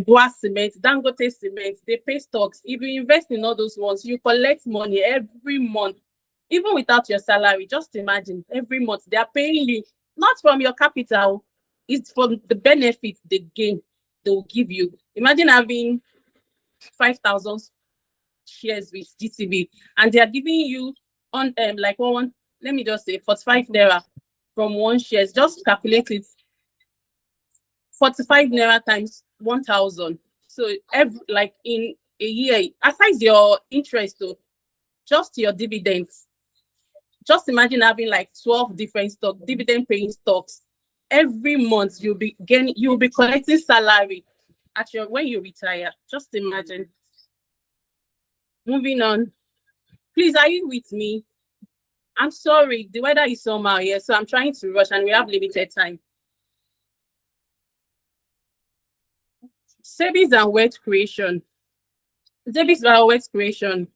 Boa Cement, Dangote Cement, they pay stocks. If you invest in all those ones, you collect money every month, even without your salary. Just imagine, every month they are paying you, not from your capital, it's from the benefits they gain, they will give you. Imagine having 5,000 shares with GTB, and they are giving you on like one, let me just say 45 naira from one shares. Just calculate it, 45 naira times 1,000. So every, like in a year, aside your interest though, just your dividends. Just imagine having like 12 different stock, dividend paying stocks. Every month you'll be collecting salary at your when you retire. Just imagine. Moving on. Please, are you with me? I'm sorry, the weather is somehow here, so I'm trying to rush and we have limited time. Savings and wealth creation. Savings and wealth creation.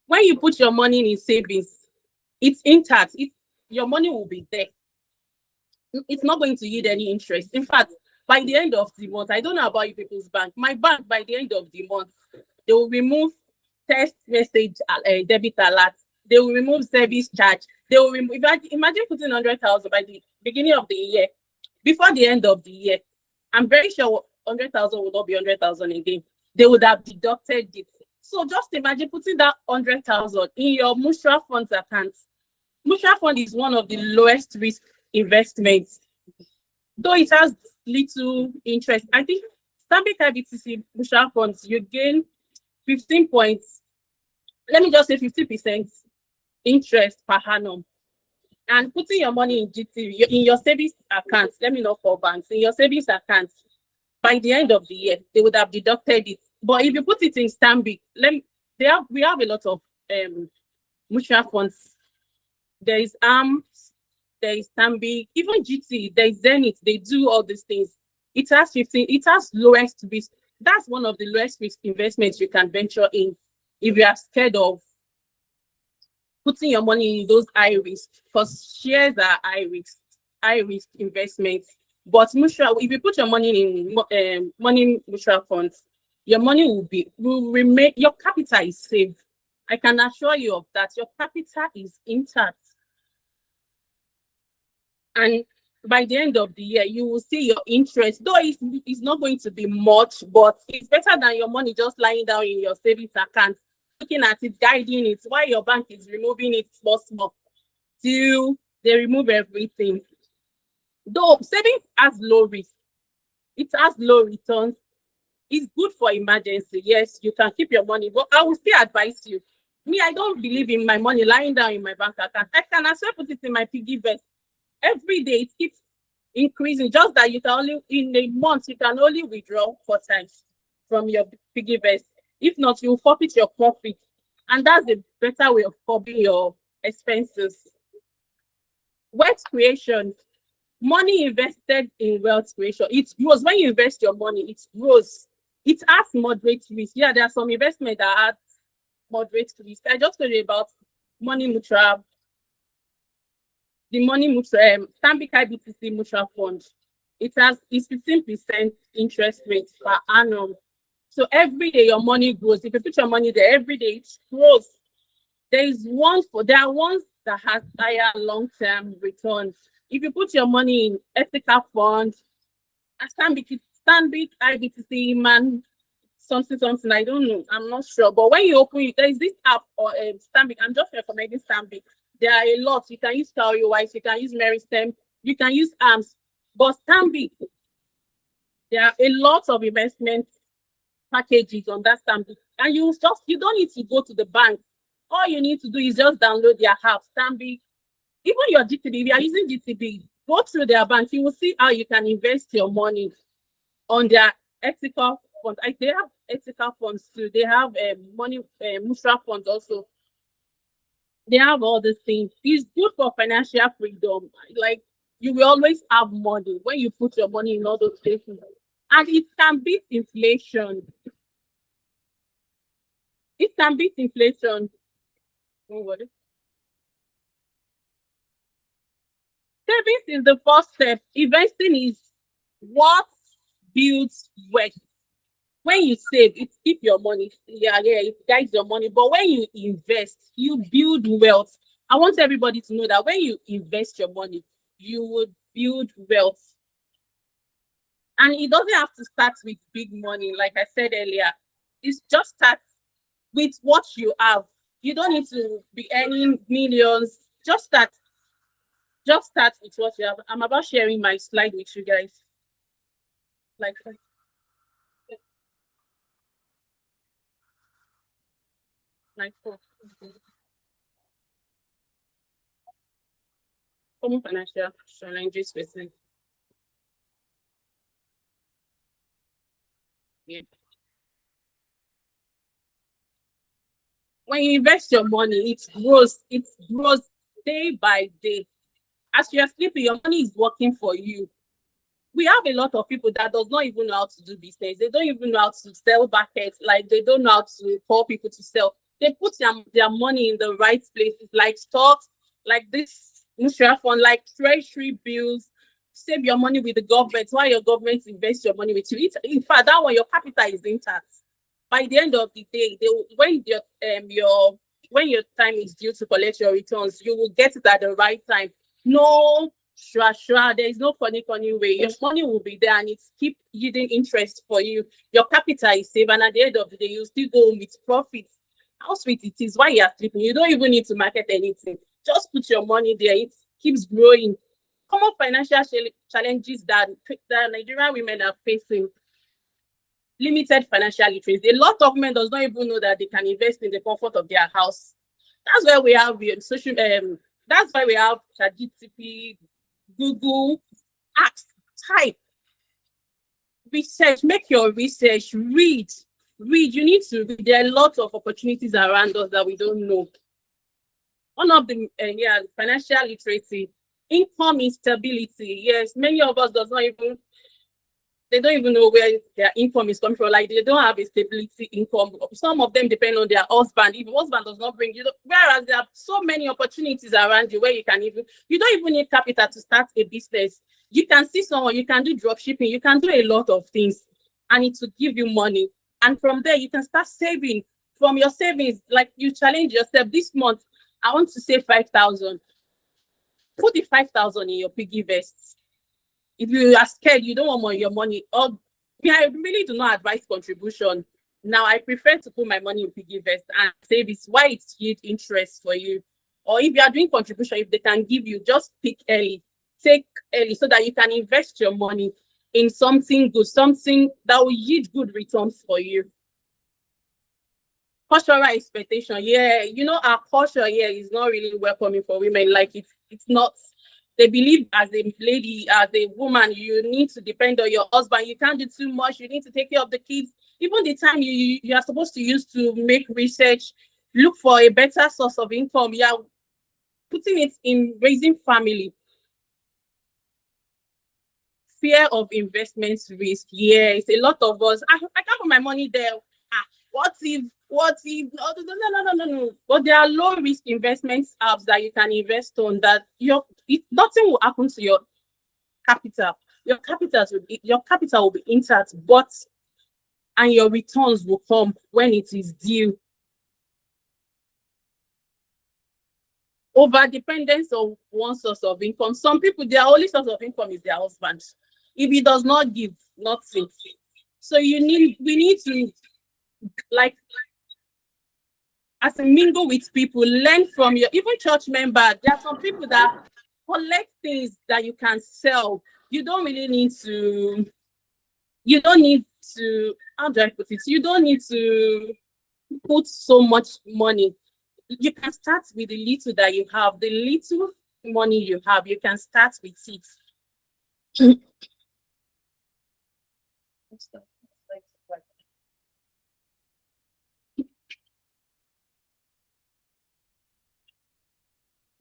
When you put your money in savings, it's intact. Your money will be there. It's not going to yield any interest. In fact, by the end of the month, I don't know about you people's bank. My bank, by the end of the month, they will remove text message debit alert. They will remove service charge. They will remove. Imagine putting 100,000 by the beginning of the year. Before the end of the year, I'm very sure 100,000 will not be 100,000 again. They would have deducted it. So just imagine putting that 100,000 in your mutual funds account. Mutual fund is one of the lowest risk investments, though it has little interest. I think Stanbic IBTC mutual funds, you gain 15 points. Let me just say 50% interest per annum. And putting your money in GT in your savings account, let me not call banks, in your savings account, by the end of the year, they would have deducted it. But if you put it in Stanbic, we have a lot of mutual funds. There is ARMS, there is Stanbic, even GT, there is Zenith, they do all these things. It has lowest risk. That's one of the lowest risk investments you can venture in if you are scared of putting your money in those high risk, because shares are high risk investments. But mutual, if you put your money in money mutual funds, your money will remain, your capital is safe. I can assure you of that. Your capital is intact. And by the end of the year, you will see your interest, though it's not going to be much, but it's better than your money just lying down in your savings account, looking at it, guiding it, while your bank is removing it small till they remove everything. Though savings has low risk, it has low returns. It's good for emergency. Yes, you can keep your money, but I will still advise you. Me, I don't believe in my money lying down in my bank account. I can as well put it in my piggy vest. Every day it keeps increasing. Just that you can only in a month you can only withdraw 4 times from your piggy vest. If not, you forfeit your profit, and that's a better way of covering your expenses. Wealth creation. Money invested in wealth creation, it grows. When you invest your money, it grows. It has moderate risk. Yeah, there are some investments that have moderate risk. I just told you about money mutual, the money mutual, Stanbic IBTC mutual fund. It's 15% interest rate per annum. So every day your money grows. If you put your money there, every day it grows. There are ones that has higher long-term returns. If you put your money in ethical funds, Stanbic IBTC, man, something, I don't know, I'm not sure. But when you open it, there is this app or Stanbic. I'm just recommending Stanbic. There are a lot. You can use Cowrywise, you can use Meristem, you can use ARMS. But Stanbic, there are a lot of investment packages on that Stanbic. And you don't need to go to the bank. All you need to do is just download their app, Stanbic. Even your GTB, if you are using GTB, go through their bank. You will see how you can invest your money on their ethical funds. They have ethical funds too. They have money mutual funds also. They have all these things. It's good for financial freedom. Like, you will always have money when you put your money in all those places. And it can beat inflation. It can beat inflation. Savings is the first step. Investing is what builds wealth. When you save, it keep your money. Yeah, it guides your money. But when you invest, you build wealth. I want everybody to know that when you invest your money, you would build wealth. And it doesn't have to start with big money, like I said earlier. It's just start with what you have. You don't need to be earning millions. Just start with what you have. I'm about sharing my slide with you guys. Like oh, common financial challenges facing. Yeah. When you invest your money, it grows day by day. As you are sleeping, your money is working for you. We have a lot of people that does not even know how to do business. They don't even know how to sell buckets. Like they don't know how to call people to sell. They put their money in the right places, like stocks, like this mutual fund, like treasury bills. Save your money with the government while your government invest your money with you. In fact, that one, your capital is intact. By the end of the day, when your time is due to collect your returns, you will get it at the right time. No sure. There is no funny way. Your money will be there and it's keep yielding interest for you. Your capital is safe, and at the end of the day, you still go home with profits. How sweet it is while you're sleeping. You don't even need to market anything. Just put your money there. It keeps growing. Common financial challenges that Nigerian women are facing. Limited financial literacy. A lot of men does not even know that they can invest in the comfort of their house. That's why we have social. That's why we have ChatGPT, Google, ask, type, research, make your research, read. You need to read. There are a lot of opportunities around us that we don't know. One of the financial literacy, income instability. Yes, many of us does not even they don't even know where their income is coming from. Like they don't have a stability income. Some of them depend on their husband. If husband does not bring you, whereas there are so many opportunities around you where you don't even need capital to start a business. You can see someone, you can do drop shipping, you can do a lot of things, and it will give you money. And from there, you can start saving from your savings. Like you challenge yourself this month. I want to save 5,000. Put the 5,000 in your piggy vest. If you are scared, you don't want more your money. Or I really do not advise contribution. Now I prefer to put my money in piggy vest and save it why it's yield interest for you. Or if you are doing contribution, if they can give you, just pick early, take early so that you can invest your money in something good, something that will yield good returns for you. Cultural expectation, our culture here is not really welcoming for women. Like it's not. They believe as a lady, as a woman, you need to depend on your husband. You can't do too much. You need to take care of the kids. Even the time you are supposed to use to make research, look for a better source of income. You are putting it in raising family. Fear of investment risk. Yes, a lot of us. I can't put my money there. What if no. But there are low risk investment apps that you can invest on that nothing will happen to your capital. Your capital will be intact, and your returns will come when it is due. Over dependence on one source of income. Some people, their only source of income is their husband. If he does not give, nothing. So we need to, like, as a mingle with people, learn from your even church member. There are some people that collect things that you can sell. You don't need to, how do I put it? You don't need to put so much money. You can start with the little that you have. The little money you have, you can start with it.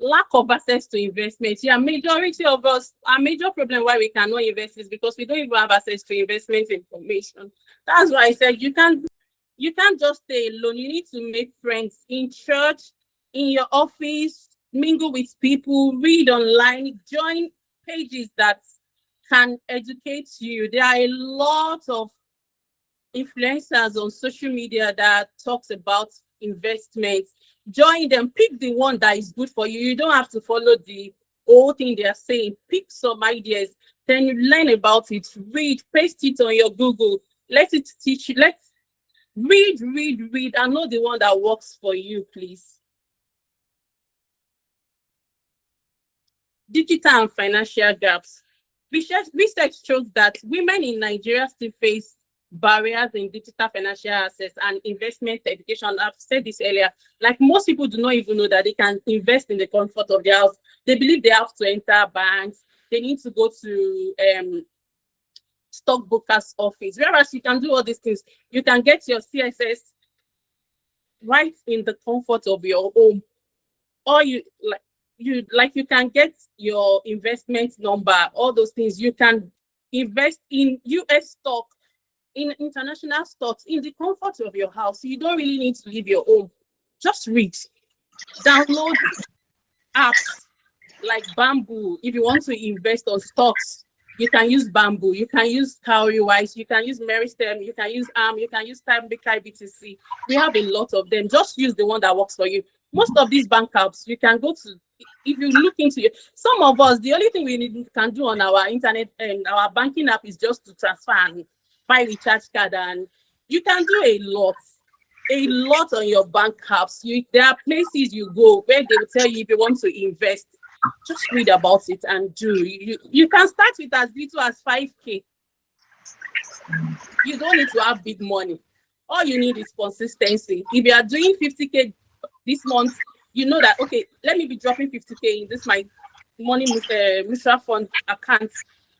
Lack of access to investment. Yeah, majority of us, our major problem why we cannot invest is because we don't even have access to investment information. That's why I said you can't just stay alone. You need to make friends in church, in your office, mingle with people, read online, join pages that can educate you. There are a lot of influencers on social media that talks about investments. Join them, pick the one that is good for you. You don't have to follow the whole thing they are saying. Pick some ideas, then you learn about it, read, paste it on your Google, let it teach you. Let's read, and know the one that works for you, please. Digital and financial gaps. Research shows that women in Nigeria still face barriers in digital financial access and investment education. I've said this earlier. Like, most people do not even know that they can invest in the comfort of their house. They believe they have to enter banks. They need to go to stockbroker's office. Whereas you can do all these things. You can get your CSS right in the comfort of your home. Or you can get your investment number, all those things. You can invest in US stock, in international stocks, in the comfort of your house. You don't really need to leave your home. Just read. Download apps like Bamboo. If you want to invest on stocks, you can use Bamboo. You can use Cowrywise. You can use Meristem. You can use ARM. You can use Stanbic IBTC. We have a lot of them. Just use the one that works for you. Most of these bank apps, you can go to. If you look into it, some of us, the only thing we can do on our internet and our banking app is just to transfer and buy recharge card, and you can do a lot on your bank apps. There are places you go where they will tell you if you want to invest. Just read about it and do. You can start with as little as 5K. You don't need to have big money. All you need is consistency. If you are doing 50K this month, you know that, okay, let me be dropping 50K in this my money mutual fund account.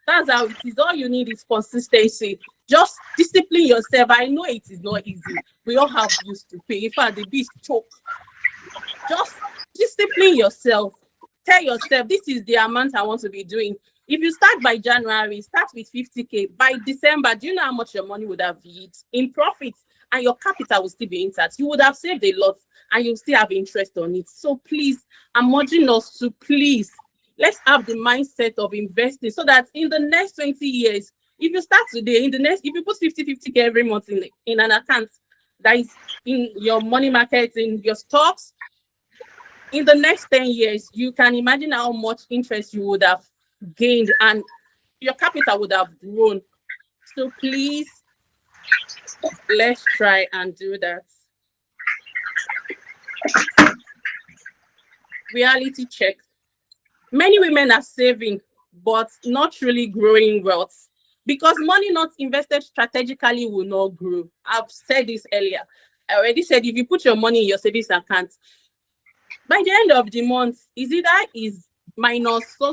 That's how it is. All you need is consistency. Just discipline yourself. I know it is not easy. We all have bills to pay. In fact, the beast choke. Just discipline yourself. Tell yourself, this is the amount I want to be doing. If you start by January, start with 50K. By December, do you know how much your money would have been in profits? And your capital will still be intact. You would have saved a lot and you'll still have interest on it. So please, I'm urging us to please, let's have the mindset of investing so that in the next 20 years, if you start today, if you put 50K every month in an account that is in your money market, in your stocks, in the next 10 years, you can imagine how much interest you would have gained and your capital would have grown. So please, let's try and do that. Reality check. Many women are saving, but not really growing wealth because money not invested strategically will not grow. I've said this earlier. I already said if you put your money in your savings account, by the end of the month, is minus so.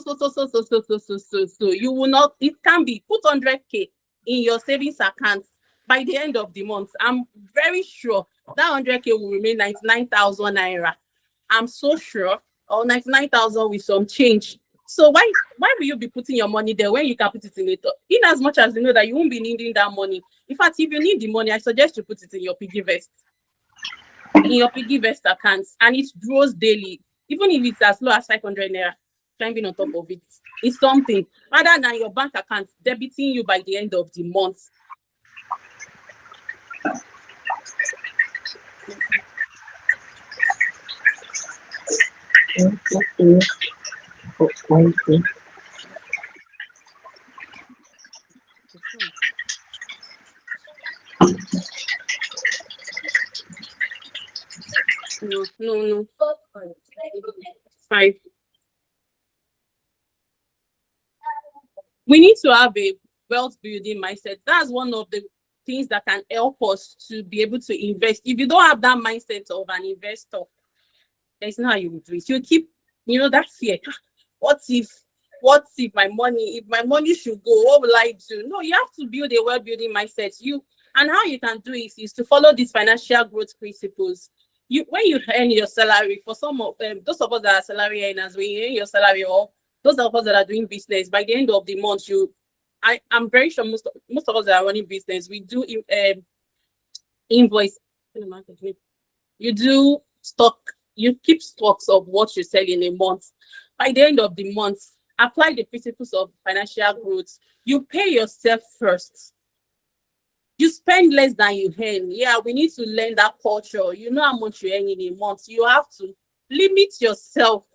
You will not, it can be put 100K in your savings account. By the end of the month, I'm very sure that 100K will remain 99,000 naira. I'm so sure, or 99,000 with some change. So why will you be putting your money there when you can put it in it? In as much as you know that you won't be needing that money. In fact, if you need the money, I suggest you put it in your piggy vest. In your piggy vest accounts, and it grows daily, even if it's as low as 500 naira, climbing on top of it. It's something rather than your bank account debiting you by the end of the month. No. 5. We need to have a wealth building mindset. That's one of the things that can help us to be able to invest. If you don't have that mindset of an investor, there's no how you will do it. You keep, that fear. What if my money should go? What will I do? No, you have to build a wealth building mindset. And how you can do it is to follow these financial growth principles. When you earn your salary, for some of those of us that are salary earners, when you earn your salary, or those of us that are doing business, by the end of the month, I'm very sure most of us that are running business, we do invoice. You do stock. You keep stocks of what you sell in a month. By the end of the month, Apply the principles of financial growth. You pay yourself first. You spend less than you earn. Yeah, we need to learn that culture. You know how much you earn in a month. You have to limit yourself.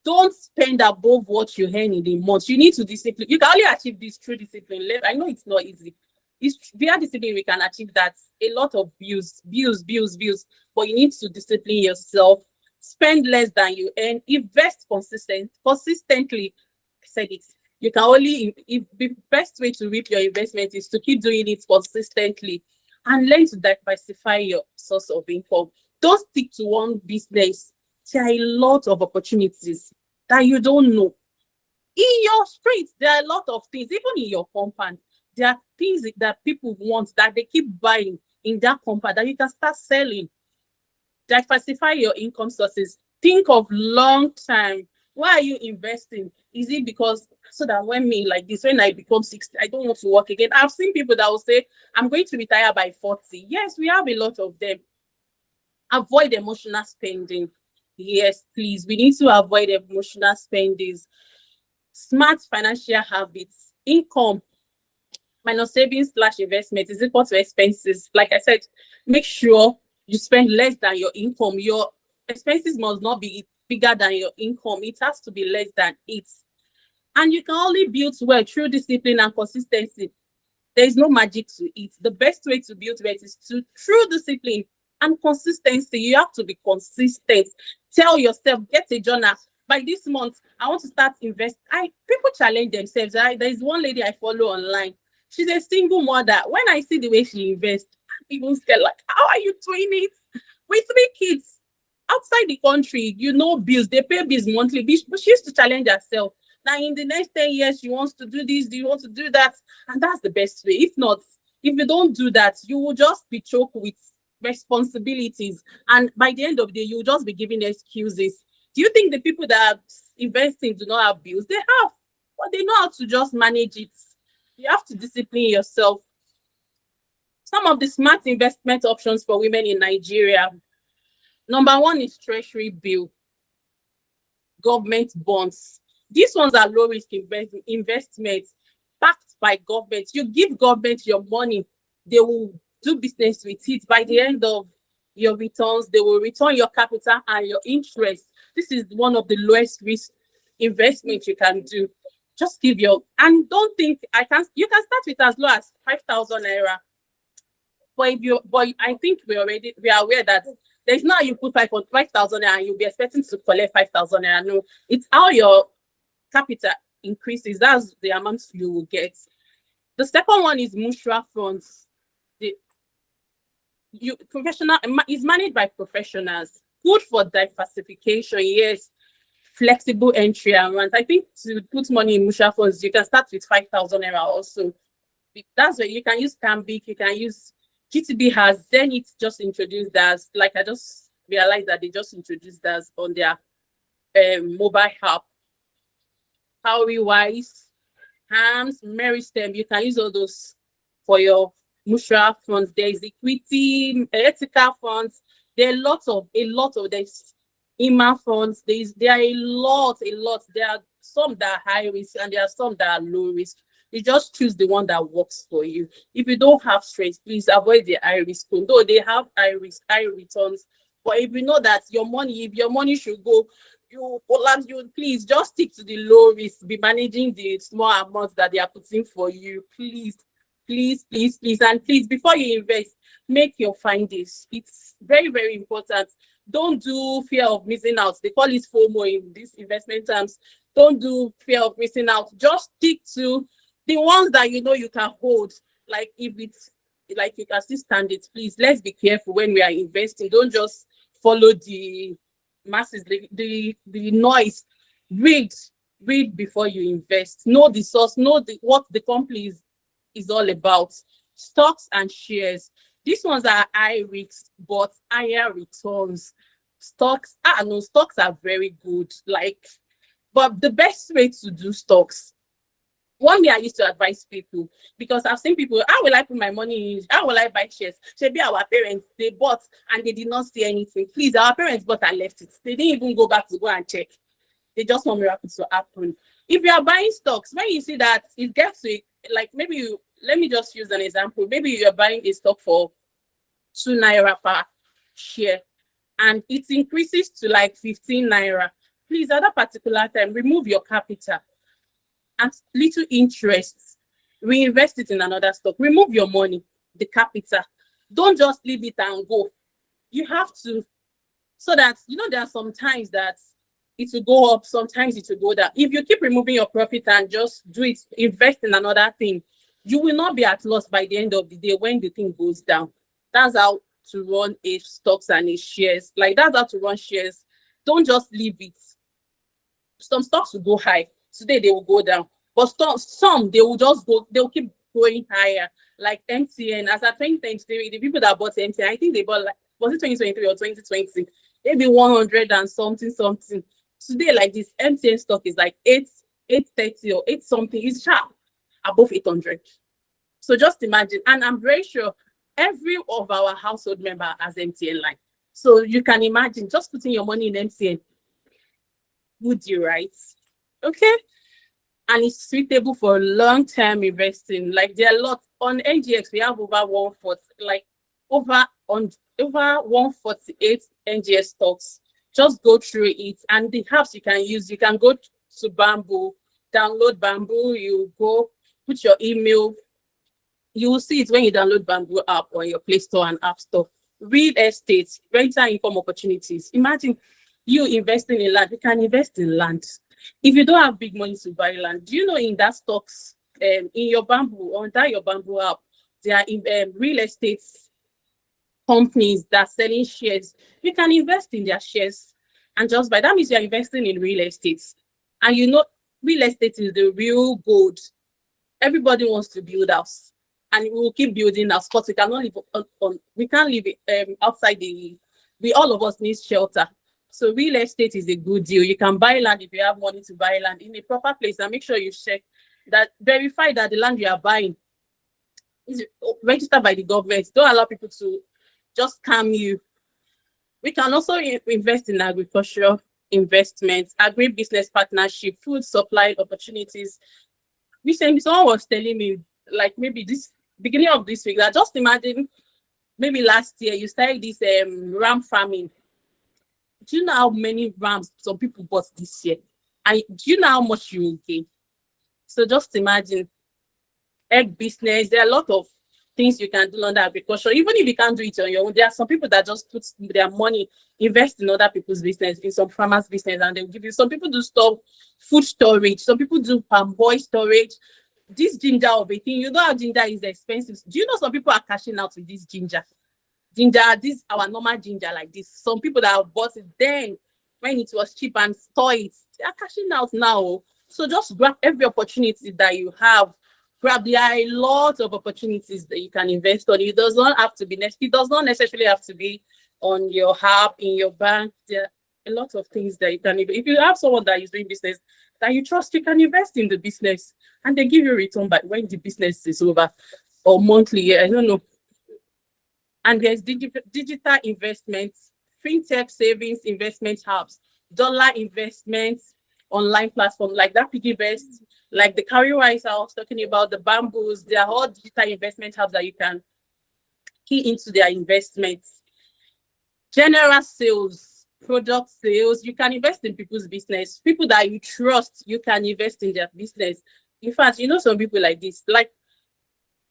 Don't spend above what you earn in a month. You need to discipline. You can only achieve this through discipline. I know it's not easy. It's via discipline we can achieve that. A lot of bills. But you need to discipline yourself. Spend less than you earn. Invest consistently. I said it. You can only, if the best way to reap your investment is to keep doing it consistently and learn to diversify your source of income. Don't stick to one business. There are a lot of opportunities that you don't know. In your streets, there are a lot of things, even in your compound. There are things that people want that they keep buying in that compound that you can start selling. Diversify your income sources. Think of long time. Why are you investing? Is it because so that when I become 60, I don't want to work again? I've seen people that will say, I'm going to retire by 40. Yes, we have a lot of them. Avoid emotional spending. Yes, please. We need to avoid emotional spendings. Smart financial habits. Income minus savings/investment is equal to expenses. Like I said, make sure you spend less than your income. Your expenses must not be bigger than your income. It has to be less than it. And you can only build wealth through discipline and consistency. There is no magic to it. The best way to build wealth is through discipline and consistency. You have to be consistent. Tell yourself, get a journal. By this month, I want to start invest. People challenge themselves. There's one lady I follow online. She's a single mother. When I see the way she invests, I'm even scared. Like, how are you doing it? With 3 kids outside the country, bills. They pay bills monthly. But she used to challenge herself. Now, in the next 10 years, she wants to do this. Do you want to do that? And that's the best way. If not, if you don't do that, you will just be choked with responsibilities. And by the end of the day, you'll just be giving excuses. Do you think the people that are investing do not have bills? They have, but they know how to just manage it. You have to discipline yourself. Some of the smart investment options for women in Nigeria. Number one is treasury bill, government bonds. These ones are low risk investments backed by government. You give government your money, they will do business with it. By the end of your returns, they will return your capital and your interest. This is one of the lowest risk investments you can do. Just give and don't think you can start with as low as 5,000 naira. But I think we are aware that there's not you put 5,000 naira and you'll be expecting to collect 5,000 naira. No, it's how your capital increases. That's the amount you will get. The second one is mutual funds. Is managed by professionals. Good for diversification. Yes. Flexible entry amounts. I think to put money in mutual funds, you can start with 5,000 naira also. That's where you can use Stanbic, you can use GTB has Zenith just introduced as, like I just realized that they just introduced as on their mobile app. Cowrywise, Hams, Meristem, you can use all those for your mutual funds. There is equity, ethical funds. There are a lot of this. IMA funds, there are a lot. There are some that are high risk and there are some that are low risk. You just choose the one that works for you. If you don't have strength, please avoid the high risk. Though they have high risk, high returns. But if you know that if your money should go, please just stick to the low risk. Be managing the small amounts that they are putting for you. Please. And please, before you invest, make your findings. It's very, very important. Don't do fear of missing out. They call it FOMO in these investment terms. Don't do fear of missing out. Just stick to the ones that you know you can hold. Like if it's like you can still stand it, please. Let's be careful when we are investing. Don't just follow the masses, the noise. Read before you invest. Know the source. Know what the company is all about. Stocks and shares. These ones are high risk but higher returns. Stocks are very good. But the best way to do stocks. One day I used to advise people because I've seen people, how will I put my money in? How will I buy shares? Should be our parents, they bought and they did not see anything. Please, our parents bought and left it. They didn't even go back to go and check. They just want miracles to happen. If you are buying stocks, when you see that it gets to like maybe you, let me just use an example. Maybe you are buying a stock for 2 naira per share and it increases to like 15 naira. Please, at that particular time, remove your capital at little interest, reinvest it in another stock, remove your money, the capital. Don't just leave it and go. You have to, so that, there are some times that it will go up, sometimes it will go down. If you keep removing your profit and just do it, invest in another thing, you will not be at loss by the end of the day when the thing goes down. That's how to run a stocks and a shares. Like, that's how to run shares. Don't just leave it. Some stocks will go high. Today they will go down. But some they will just go, they will keep going higher. Like MTN, as at 2023, the people that bought MTN, I think they bought, like, was it 2023 or 2020? Maybe 100 and something. Today, like this, MTN stock is like 830 or 8 something. It's sharp above 800. So just imagine, and I'm very sure every of our household member has MTN line. So you can imagine just putting your money in MTN. Would you, right? Okay. And it's suitable for long-term investing. Like, there are lots on NGX. We have over 140, like over 148 NGX stocks. Just go through it, and the apps you can use. You can go to Bamboo, download Bamboo. You go put your email. You will see it when you download Bamboo app on your Play Store and App Store. Real estate, rental income opportunities. Imagine you investing in land. You can invest in land. If you don't have big money to buy land, do you know in that stocks, in your Bamboo, under your Bamboo app, there are real estate companies that are selling shares. You can invest in their shares and just buy. That means you're investing in real estate. And real estate is the real gold. Everybody wants to build house. And we will keep building house, but we cannot live we can't live outside we all of us need shelter. So real estate is a good deal. You can buy land if you have money to buy land in a proper place, and make sure you check that, verify that the land you are buying is registered by the government. Don't allow people to just scam you. We can also invest in agricultural investments, agri-business partnership, food supply opportunities. Recently, someone was telling me, like maybe this beginning of this week, that just imagine maybe last year you started this ram farming. Do you know how many rams some people bought this year? And do you know how much you will gain? So just imagine egg business. There are a lot of things you can do under agriculture. Even if you can't do it on your own, there are some people that just put their money, invest in other people's business, in some farmers' business, and they'll give you. Some people do food storage. Some people do palm oil storage. This ginger of a thing, you know how ginger is expensive. Do you know some people are cashing out with this ginger? This our normal ginger like this. Some people that have bought it then when it was cheap and store it, they are cashing out now. So just grab every opportunity that you have. There are a lot of opportunities that you can invest on. It does not have to be it does not necessarily have to be on your app, in your bank. There are a lot of things that you can, if you have someone that is doing business that you trust, you can invest in the business and they give you a return back when the business is over, or monthly. I don't know. And there's digital investments, fintech savings investment hubs, dollar investments, online platform like that PiggyVest, like the Cowrywise I was talking about, the Bamboos. They are all digital investment hubs that you can key into their investments. General sales, product sales. You can invest in people's business. People that you trust, you can invest in their business. In fact, some people like this, like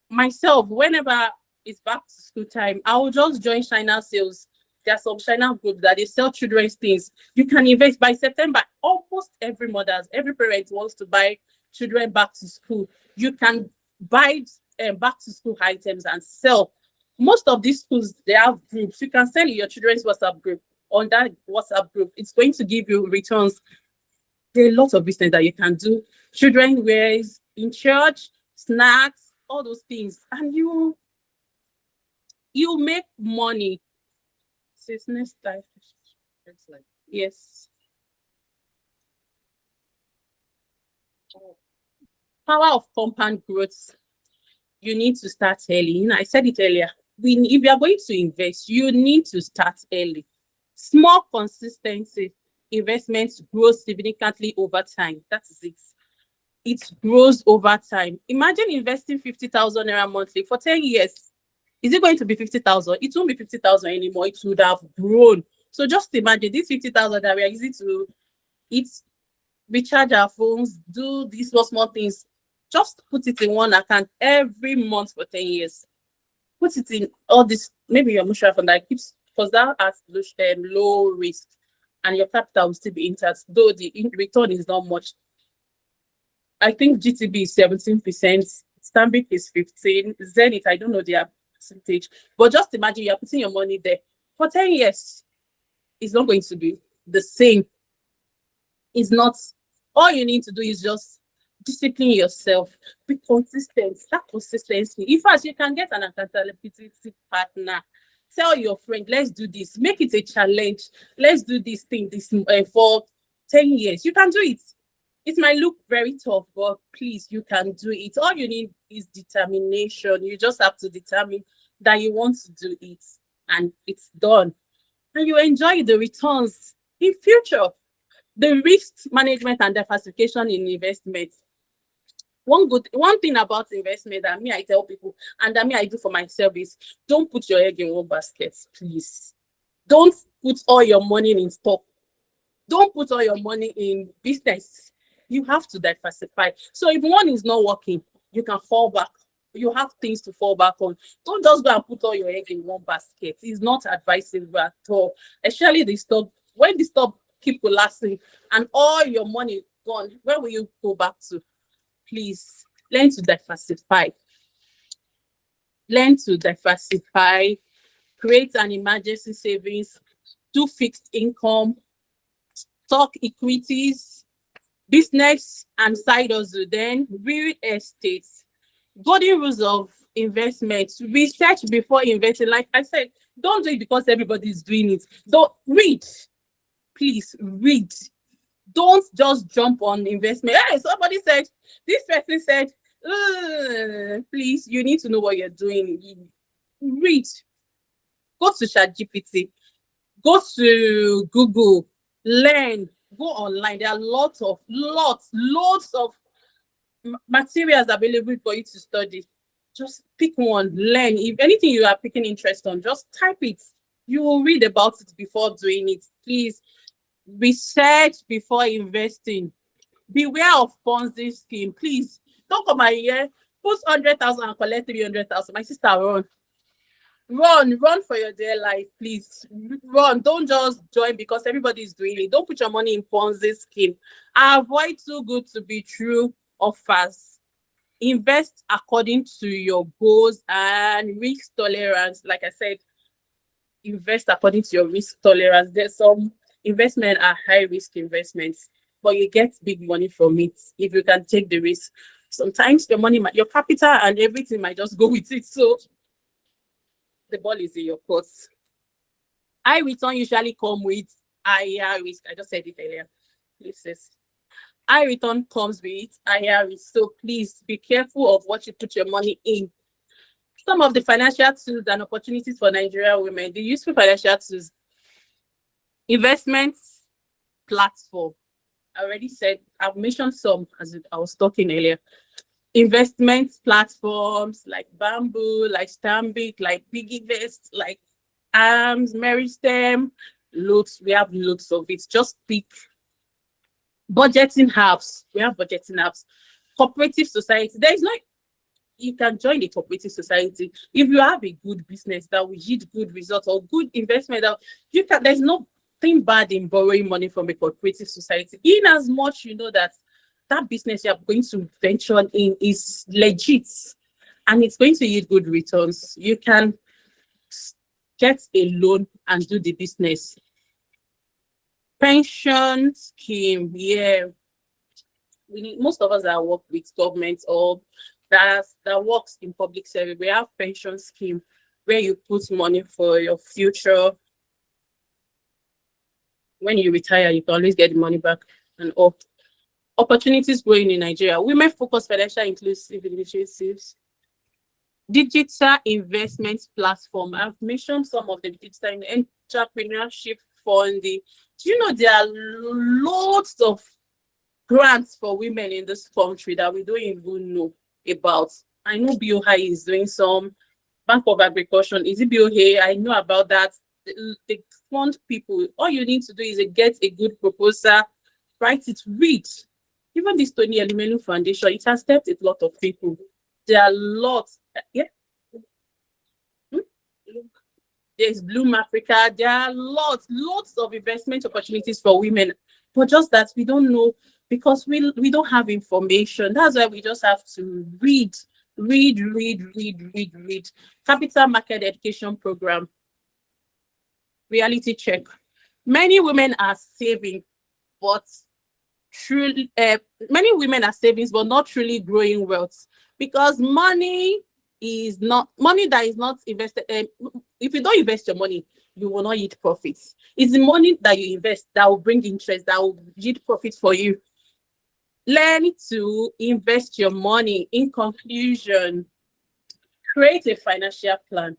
myself, whenever it's back to school time, I will just join China sales. There are some China groups that they sell children's things. You can invest by September. Almost every parent wants to buy children back to school. You can buy back to school items and sell. Most of these schools, they have groups. You can sell in your children's WhatsApp group. On that WhatsApp group, it's going to give you returns. There are a lot of business that you can do. Children wears in church, snacks, all those things, and you make money. Says next slide. Yes. Power of compound growth. You need to start early. I said it earlier. If you are going to invest, you need to start early. Small consistency. investments grow significantly over time. That is it. It grows over time. Imagine investing 50,000 naira monthly for 10 years. Is it going to be 50,000? It won't be 50,000 anymore. It would have grown. So just imagine this 50,000 that we are using to eat, recharge our phones, do these small things. Just put it in one account every month for 10 years. Put it in all this, maybe your mutual fund that keeps, because that has low risk and your capital will still be intact, though the return is not much. I think GTB is 17%, Stanbic is 15%, Zenith, I don't know their percentage, but just imagine you're putting your money there for 10 years. It's not going to be the same. It's not. All you need to do is just discipline yourself, be consistent. That consistency. In fact, you can get an accountability partner. Tell your friend, let's do this. Make it a challenge. Let's do this thing for 10 years. You can do it. It might look very tough, but please, you can do it. All you need is determination. You just have to determine that you want to do it, and it's done. And you enjoy the returns in future. The risk management and diversification in investments. One thing about investment that I tell people, and that I do for myself, is don't put your egg in one basket, please. Don't put all your money in stock. Don't put all your money in business. You have to diversify. So if one is not working, you can fall back. You have things to fall back on. Don't just go and put all your egg in one basket. It's not advisable at all. Especially the stock. When the stock keep collapsing and all your money gone, where will you go back to? Please learn to diversify. Learn to diversify. Create an emergency savings. Do fixed income. Stock equities. Business and side hustle. Then real estate. Golden rules of investment. Research before investing. Like I said, don't do it because everybody is doing it. Don't read. Please read. Don't just jump on investment. Hey, somebody said, this person said, please, you need to know what you're doing. Read. Go to ChatGPT. Go to Google. Learn. Go online. There are loads of materials available for you to study. Just pick one, learn. If anything you are picking interest on, just type it. You will read about it before doing it. Please research before investing. Beware of Ponzi scheme. Please don't come here, put 100,000 and collect 300,000. My sister, run for your dear life, please. Run. Don't just join because everybody is doing it. Don't put your money in Ponzi scheme. Avoid too good to be true offers. Invest according to your goals and risk tolerance. Like I said, invest according to your risk tolerance. There's some investment are high risk investments, but you get big money from it if you can take the risk. Sometimes your capital and everything might just go with it. So the ball is in your court. High return usually come with higher risk. I just said it earlier. Please. High return comes with higher risk. So please be careful of what you put your money in. Some of the financial tools and opportunities for Nigerian women, the useful financial tools. Investments platform. I already said, I've mentioned some as I was talking earlier. Investment platforms like Bamboo, like Stanbic, like PiggyVest, like ARMS, Meristem, loads. We have loads of it. Just pick. Budgeting apps. We have budgeting apps. Cooperative society. There is no. You can join the cooperative society if you have a good business that will yield good results or good investment. That you can. There's nothing bad in borrowing money from a cooperative society, in as much you know that business you're going to venture in is legit and it's going to yield good returns. You can get a loan and do the business. Pension scheme, yeah. Most of us that work with government or that works in public service, we have pension scheme where you put money for your future. When you retire, you can always get the money back and all. Opportunities growing in Nigeria. Women focus financial inclusive initiatives. Digital investment platform. I've mentioned some of the digital entrepreneurship funding. Do you know there are loads of grants for women in this country that we don't even know about? I know BOI is doing some, Bank of Agriculture. Is it BOA? I know about that. They fund people. All you need to do is get a good proposal, write it, read. Even this Tony Elimelu Foundation, it has helped a lot of people. There are lots. Yeah. There's Bloom Africa. There are lots of investment opportunities for women, but just that we don't know because we don't have information. That's why we just have to read. Capital Market Education Program. Reality check. Many women are saving, but many women are saving, but not truly growing wealth, because money that is not invested. If you don't invest your money, you will not yield profits. It's the money that you invest that will bring interest, that will yield profits for you. Learn to invest your money. In conclusion, create a financial plan.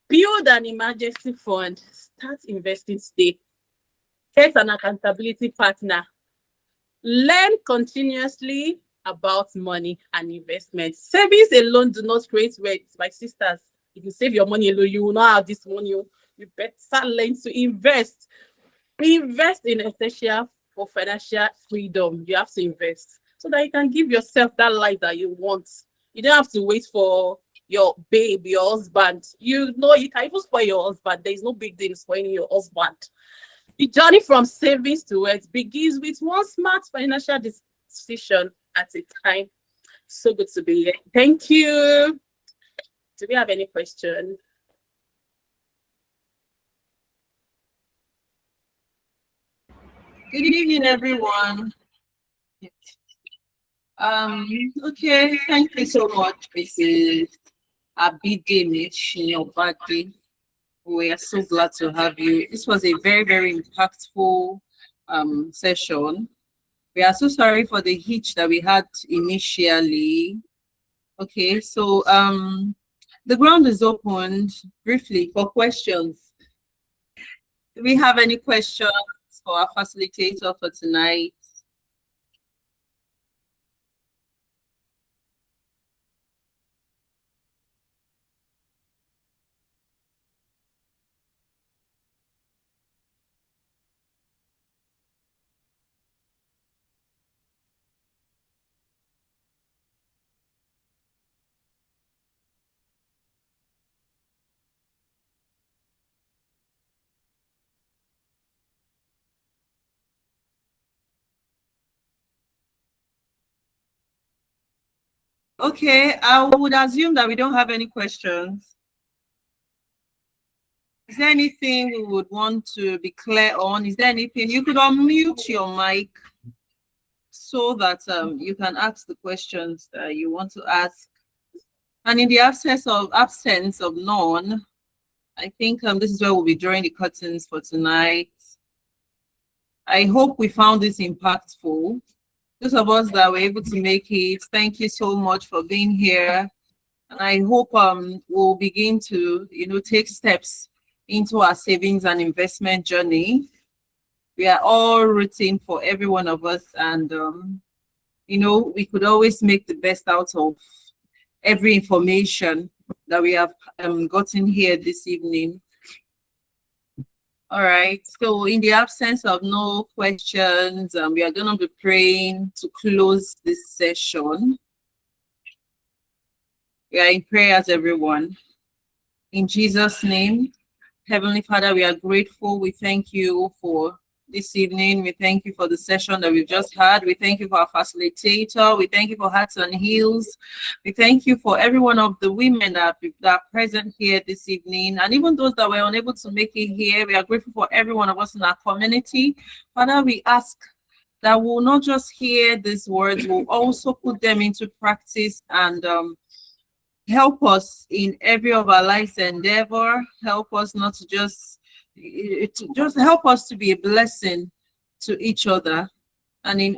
Build an emergency fund. Start investing today. Get an accountability partner. Learn continuously about money and investment. Savings alone do not create wealth, my sisters. If you save your money alone, you will not have this money. You better learn to invest. Invest in essential for financial freedom. You have to invest so that you can give yourself that life that you want. You don't have to wait for your babe, your husband. You know, you can even spoil your husband. There is no big deal in spoiling your husband. The journey from savings to wealth begins with one smart financial decision at a time. So good to be here. Thank you. Do we have any questions? Good evening, everyone. Okay, thank you so much, Mrs. Abidemi Shinobaki. We are so glad to have you. This was a very, very impactful session. We are so sorry for the hitch that we had initially. Okay, so the ground is opened briefly for questions. Do we have any questions for our facilitator for tonight? Okay, I would assume that we don't have any questions. Is there anything we would want to be clear on? Is there anything you could unmute your mic so that you can ask the questions that you want to ask? And in the absence of none, I think this is where we'll be drawing the curtains for tonight. I hope we found this impactful. Those of us that were able to make it, thank you so much for being here. And I hope we'll begin to, take steps into our savings and investment journey. We are all rooting for every one of us, and we could always make the best out of every information that we have gotten here this evening. All right, so in the absence of no questions, we are going to be praying to close this session. We are in prayers, everyone. In Jesus' name, Heavenly Father, we are grateful. We thank you for this evening. We thank you for the session that we've just had. We thank you for our facilitator. We thank you for Hearts on Heels. We thank you for every one of the women that are present here this evening, and even those that were unable to make it here. We are grateful for every one of us in our community. Father, we ask that we'll not just hear these words, we'll also put them into practice, and help us in every of our life's endeavor. Help us not to just help us to be a blessing to each other, and in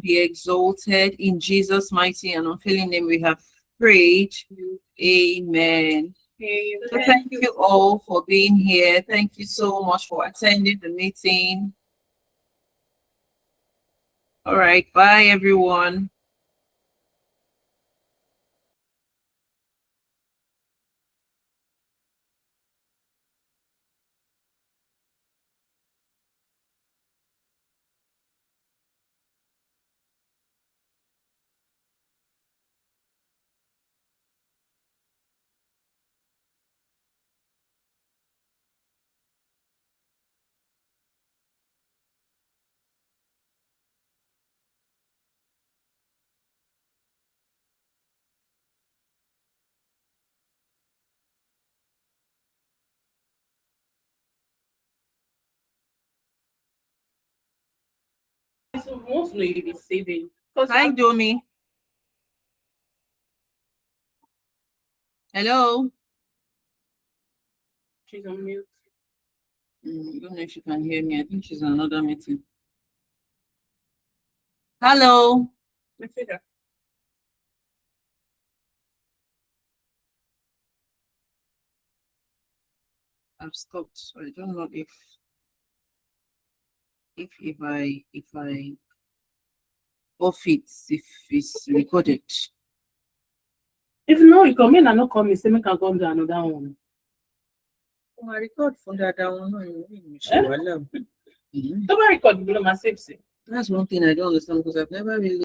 be exalted. In Jesus' mighty and unfailing name we have prayed. Amen. Okay, so thank you all for being here. Thank you so much for attending the meeting. All right, bye everyone. So mostly you'll be saving. Because Hi, Domi. Hello. she's on mute. I don't know if she can hear me. I think she's in another meeting. Hello. Message her. I've stopped. So I don't know if I off it, if it's recorded. If no, you come in and not come, you say make I come to another one. I record from that one. Don't record below my safe. That's one thing I don't understand because I've never really